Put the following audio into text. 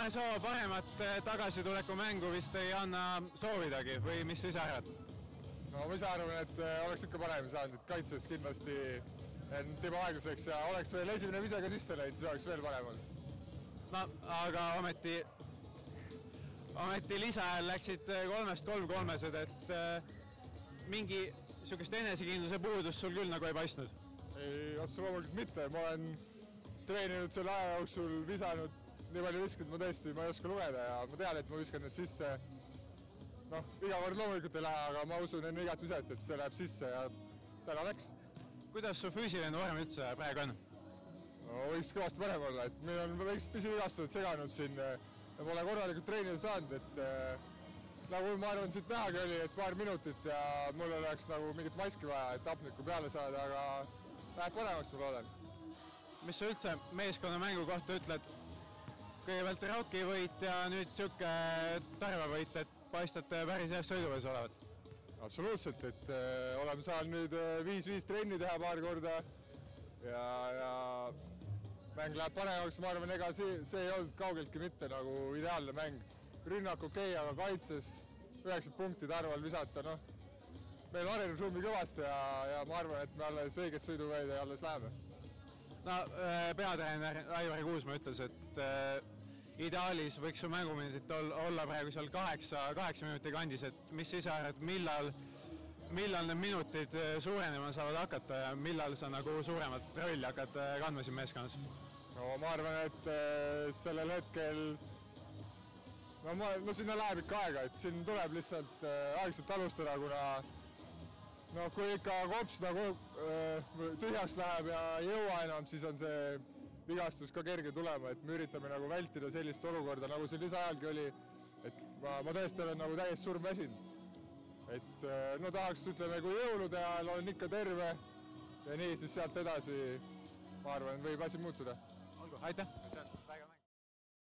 kahe soo paremat tagasituleku mängu vist ei anna soovidagi või mis sa ise arvad? No ma ise arvan, et oleks ikka parem saanud, et kaitses kindlasti teeb aeglaseks ja oleks veel esimene vise ka sisse läinud, siis oleks veel parem olnud. No aga ometi lisaajal läksid 3-3-3-sed, et mingi niisugust enesekindluse puudust sul küll nagu ei paistnud? Ei, otse loomulikult mitte, ma olen treeninud selle aja jooksul visanud nii palju viskad, ma tõesti ei oska lugeda ja ma tean, et ma viskan need sisse. Noh, iga kord loomulikult ei lähe, aga ma usun enne igat viset, et see läheb sisse ja täna läks. Kuidas su füüsiline vorm üldse praegu on? No, võiks kõvasti parem olla, et meil on väikest pisivigastused seganud siin ja ma olen korralikult treenida saanud, et nagu ma arvan, siit nähagi oli, et paar minutit ja mul oleks nagu mingit maski vaja, et hapnikku peale saada, aga läheb paremaks, ma loodan. Mis sa üldse meeskonna mängu kohta ütled? Kõigepealt Rauki võit ja nüüd siuke Tarva võit, et paistate päris heas sõiduvõis olevat? Absoluutselt, et oleme saanud nüüd 5-5 trenni teha paar korda ja mäng läheb paremaks, ma arvan, ega see ei olnud kaugeltki mitte nagu ideaalne mäng. Rünnak okei, aga kaitses 9 punkti Tarval visata, noh. Meil areneb ruumi kõvasti ja ma arvan, et me alles õigest sõiduveid ja alles läheme. No peatreener Aivar Kuusma ütles, et ideaalis võiks su mänguminutid olla praegu seal 8 minuti kandis, et mis ise arvad, millal need minutid suurenema saavad hakata ja millal sa nagu suuremat rolli hakkad kandma siin meeskonnas? No ma arvan, et sellel hetkel no sinna läheb ikka aega, et siin tuleb lihtsalt aegselt alustada, kuna no kui ikka kops nagu tühjaks läheb ja ei jõua enam, siis on see vigastus ka kerge tulema, et me üritame nagu vältida sellist olukorda, nagu see lisaajalgi oli, et ma tõesti olen nagu täiesti surmväsinud. Et no tahaks, ütleme, kui jõulude ajal olen ikka terve ja nii, siis sealt edasi, ma arvan, võib asi muutuda. Olgu, aitäh!